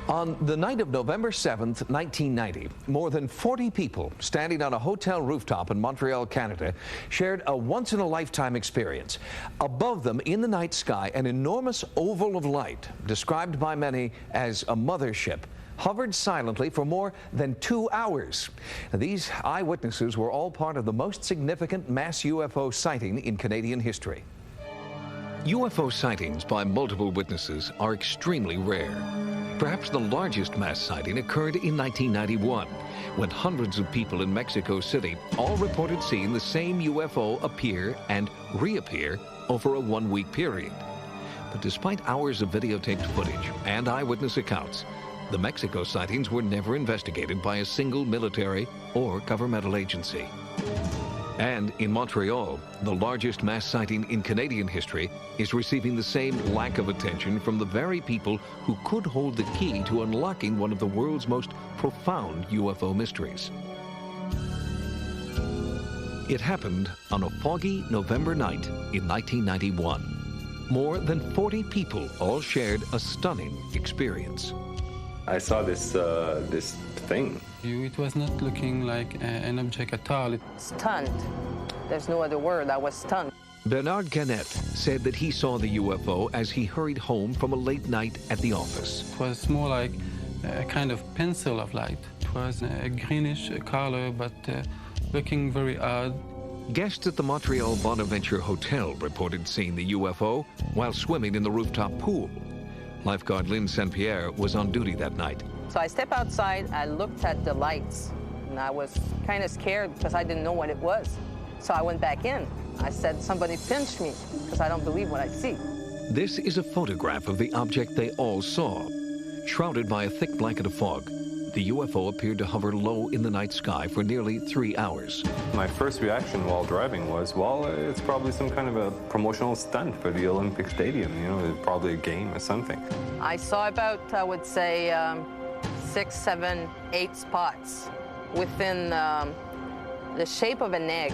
On the night of November 7th, 1990, more than 40 people standing on a hotel rooftop in Montreal, Canada, shared a once-in-a-lifetime experience. Above them, in the night sky, an enormous oval of light, described by many as a mothership, hovered silently for more than 2 hours. These eyewitnesses were all part of the most significant mass UFO sighting in Canadian history. UFO sightings by multiple witnesses are extremely rare. Perhaps the largest mass sighting occurred in 1991, when hundreds of people in Mexico City all reported seeing the same UFO appear and reappear over a one-week period. But despite hours of videotaped footage and eyewitness accounts, the Mexico sightings were never investigated by a single military or governmental agency. And in Montreal, the largest mass sighting in Canadian history is receiving the same lack of attention from the very people who could hold the key to unlocking one of the world's most profound UFO mysteries. It happened on a foggy November night in 1991. More than 40 people all shared a stunning experience. I saw this thing. It was not looking like an object at all. Stunned. There's no other word. I was stunned. Bernard Gannett said that he saw the UFO as he hurried home from a late night at the office. It was more like a kind of pencil of light. It was a greenish color, but looking very odd. Guests at the Montreal Bonaventure Hotel reported seeing the UFO while swimming in the rooftop pool. Lifeguard Lynn St. Pierre was on duty that night. So I stepped outside, I looked at the lights, and I was kind of scared because I didn't know what it was. So I went back in. I said, somebody pinched me because I don't believe what I see. This is a photograph of the object they all saw. Shrouded by a thick blanket of fog, the UFO appeared to hover low in the night sky for nearly 3 hours. My first reaction while driving was, well, it's probably some kind of a promotional stunt for the Olympic Stadium, you know, probably a game or something. I saw about, I would say, 6, 7, 8 spots within the shape of an egg.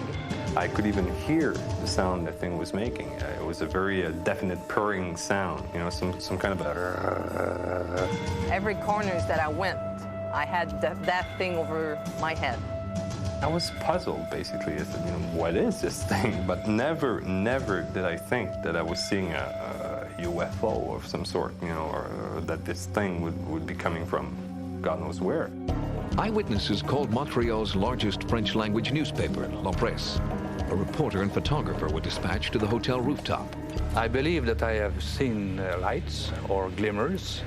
I could even hear the sound the thing was making. It was a very definite purring sound, you know, some kind of a... Every corners that I went, I had that thing over my head. I was puzzled, basically, as to, you know, what is this thing? But never did I think that I was seeing a UFO of some sort, you know, or that this thing would be coming from God knows where. Eyewitnesses called Montreal's largest French-language newspaper, La Presse. A reporter and photographer were dispatched to the hotel rooftop. I believe that I have seen lights or glimmers,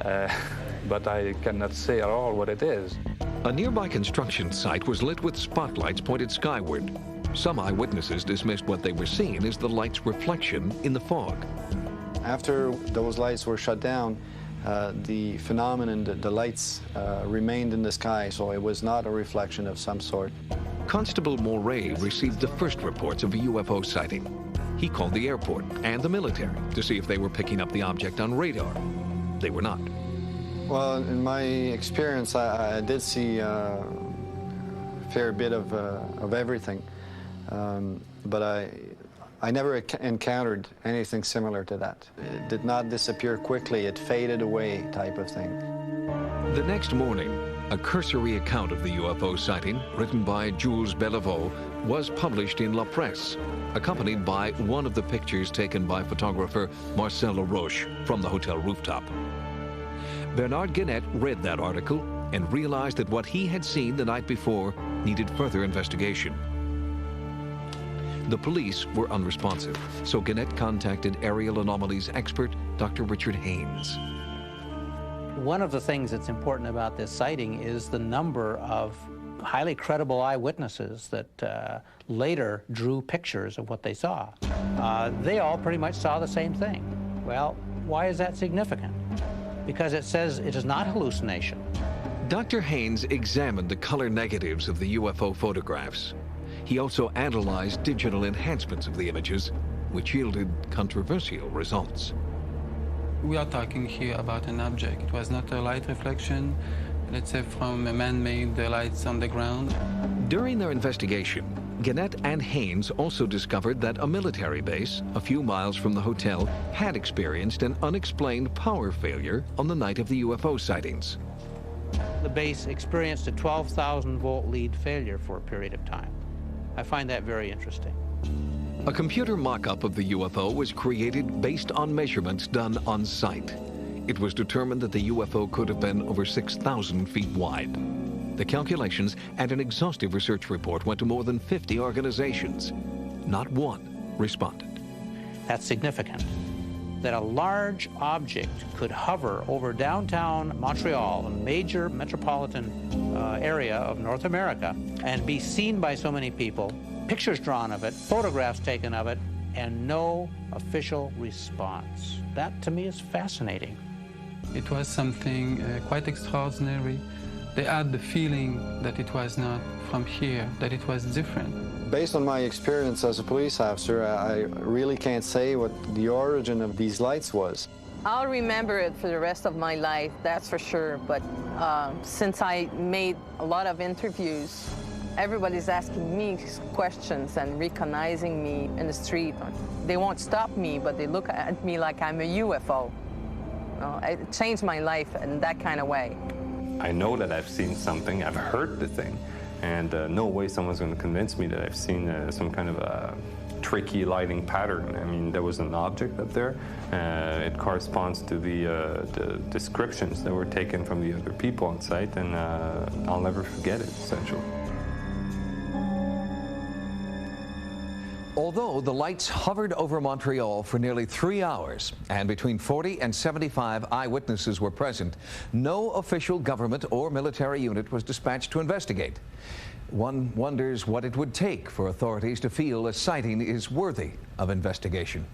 but I cannot say at all what it is. A nearby construction site was lit with spotlights pointed skyward. Some eyewitnesses dismissed what they were seeing as the light's reflection in the fog. After those lights were shut down, the phenomenon, the lights remained in the sky, so it was not a reflection of some sort. Constable Moray received the first reports of a UFO sighting. He called the airport and the military to see if they were picking up the object on radar. They were not. Well, in my experience, I did see a fair bit of everything, but I never encountered anything similar to that. It did not disappear quickly, it faded away type of thing. The next morning, a cursory account of the UFO sighting, written by Jules Bellevaux, was published in La Presse, accompanied by one of the pictures taken by photographer Marcel Laroche from the hotel rooftop. Bernard Gannett read that article and realized that what he had seen the night before needed further investigation. The police were unresponsive, so Gannett contacted aerial anomalies expert Dr. Richard Haynes. One of the things that's important about this sighting is the number of highly credible eyewitnesses that later drew pictures of what they saw. They all pretty much saw the same thing. Well, why is that significant? Because it says it is not hallucination. Dr. Haynes examined the color negatives of the UFO photographs. He also analyzed digital enhancements of the images, which yielded controversial results. We are talking here about an object. It was not a light reflection, let's say from a man-made lights on the ground. During their investigation, Gannett and Haynes also discovered that a military base a few miles from the hotel had experienced an unexplained power failure on the night of the UFO sightings. The base experienced a 12,000 volt lead failure for a period of time. I find that very interesting. A computer mock-up of the UFO was created based on measurements done on site. It was determined that the UFO could have been over 6,000 feet wide. The calculations and an exhaustive research report went to more than 50 organizations. Not one responded. That's significant, that a large object could hover over downtown Montreal, a major metropolitan area of North America, and be seen by so many people, pictures drawn of it, photographs taken of it, and no official response. That, to me, is fascinating. It was something quite extraordinary. They had the feeling that it was not from here, that it was different. Based on my experience as a police officer, I really can't say what the origin of these lights was. I'll remember it for the rest of my life, that's for sure. But since I made a lot of interviews, everybody's asking me questions and recognizing me in the street. They won't stop me, but they look at me like I'm a UFO. It changed my life in that kind of way. I know that I've seen something, I've heard the thing, and no way someone's going to convince me that I've seen some kind of a tricky lighting pattern. I mean, there was an object up there. It corresponds to the descriptions that were taken from the other people on site, and I'll never forget it, essentially. Although the lights hovered over Montreal for nearly 3 hours and between 40 and 75 eyewitnesses were present, no official government or military unit was dispatched to investigate. One wonders what it would take for authorities to feel a sighting is worthy of investigation.